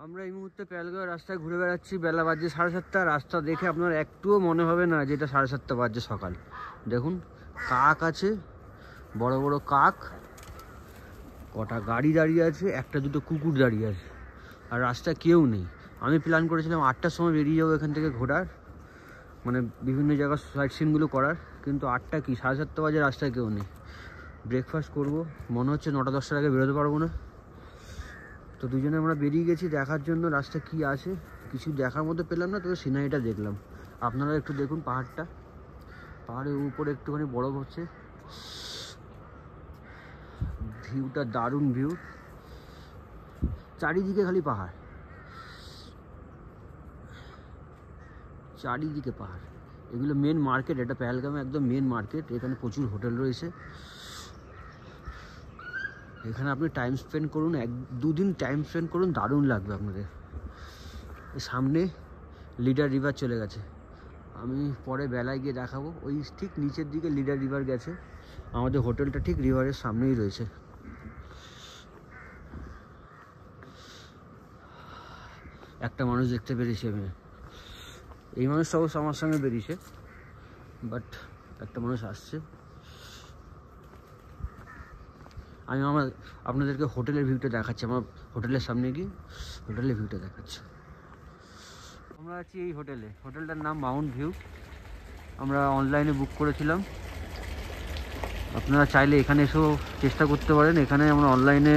আমরা এই মুহূর্তে প্যালগাঁও রাস্তায় ঘুরে বেড়াচ্ছি। বেলা বাজে 7:30। রাস্তা দেখে আপনার একটুও মনে হবে না যে এটা 7:30 বাজে সকাল। দেখুন কাক আছে, বড় বড় কাক, কটা গাড়ি দাঁড়িয়ে আছে, একটা দুটো কুকুর দাঁড়িয়ে আছে, আর রাস্তায় কেউ নেই। আমি প্ল্যান করেছিলাম 8টার সময় বেরিয়ে যাবো এখান থেকে ঘোরার, মানে বিভিন্ন জায়গার সাইট সিনগুলো করার, কিন্তু 8টা কি 7:30 বাজে, রাস্তায় কেউ নেই। ব্রেকফাস্ট করব, মনে হচ্ছে 9টা-10টার আগে বেরোতে পারবো না। তো দুজনে আমরা বেরিয়ে গেছি দেখার জন্য রাস্তা কি আছে। কিছু দেখার মতো পেলাম না, তবে সিনারিটা দেখলাম। আপনারা একটু দেখুন পাহাড়টা, পাহাড়ের উপরে একটুখানি বরফ হচ্ছে, ভিউটা দারুণ ভিউ, চারিদিকে খালি পাহাড়, চারিদিকে পাহাড়। এগুলো মেন মার্কেট, এটা পেহেলগামে একদম মেন মার্কেট। এখানে প্রচুর হোটেল রয়েছে। এখানে আপনি টাইম স্পেন্ড করুন, 1-2 দিন টাইম স্পেন্ড করুন, দারুণ লাগবে আপনাদের। সামনে লিডার রিভার চলে গেছে, আমি পরে বেলায় গিয়ে দেখাবো। ওই ঠিক নিচের দিকে লিডার রিভার গেছে, আমাদের হোটেলটা ঠিক রিভারের সামনেই রয়েছে। একটা মানুষ দেখতে পেরেছি আমি, এই মানুষটা অবশ্য আমার সঙ্গে বেরিয়েছে, বাট একটা মানুষ আসছে। আমি আপনাদেরকে হোটেলের ভিউটা দেখাচ্ছি, আমার হোটেলের সামনে গিয়ে হোটেলের ভিউটা দেখাচ্ছি। আমরা আছি এই হোটেলে, হোটেলটার নাম মাউন্ট ভিউ। আমরা অনলাইনে বুক করেছিলাম, আপনারা চাইলে এখানে এসেও চেষ্টা করতে পারেন। এখানে আমরা অনলাইনে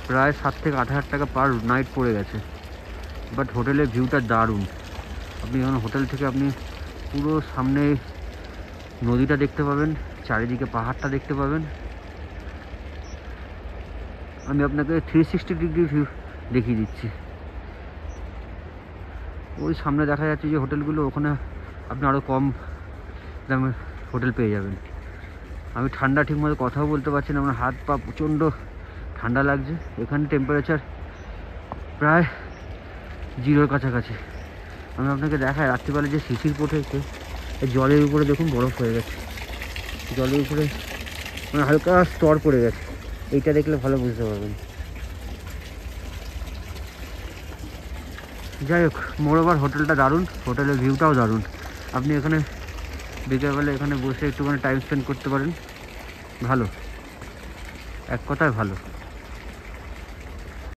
প্রায় 7 থেকে 8 হাজার টাকা পার নাইট পড়ে গেছে, বাট হোটেলের ভিউটা দারুণ। আপনি এখানে হোটেল থেকে আপনি পুরো সামনে নদীটা দেখতে পাবেন, চারিদিকে পাহাড়টা দেখতে পাবেন। আমি আপনাকে 360 ডিগ্রি ভিউ দেখিয়ে দিচ্ছি। ওই সামনে দেখা যাচ্ছে যে হোটেলগুলো, ওখানে আপনি আরও কম দামে হোটেল পেয়ে যাবেন। আমি ঠান্ডা ঠিকমতো কথাও বলতে পারছি না, আমার হাত পা প্রচণ্ড ঠান্ডা লাগছে। এখানে টেম্পারেচার প্রায় 0-র কাছাকাছি। আমি আপনাকে দেখাই, রাত্রিবেলা যে শিশির পড়েছে, জলের উপরে দেখুন বরফ হয়ে গেছে, জলের উপরে মানে হালকা স্তর পড়ে গেছে। এইটা দেখলে ভালো বুঝতে পারবেন। যাই হোক, মোরওভার হোটেলটা দারুণ, হোটেলের ভিউটাও দারুণ। আপনি এখানে বিকেলবেলা এখানে বসে একটুখানি টাইম স্পেন্ড করতে পারেন, ভালো, এক কথায় ভালো।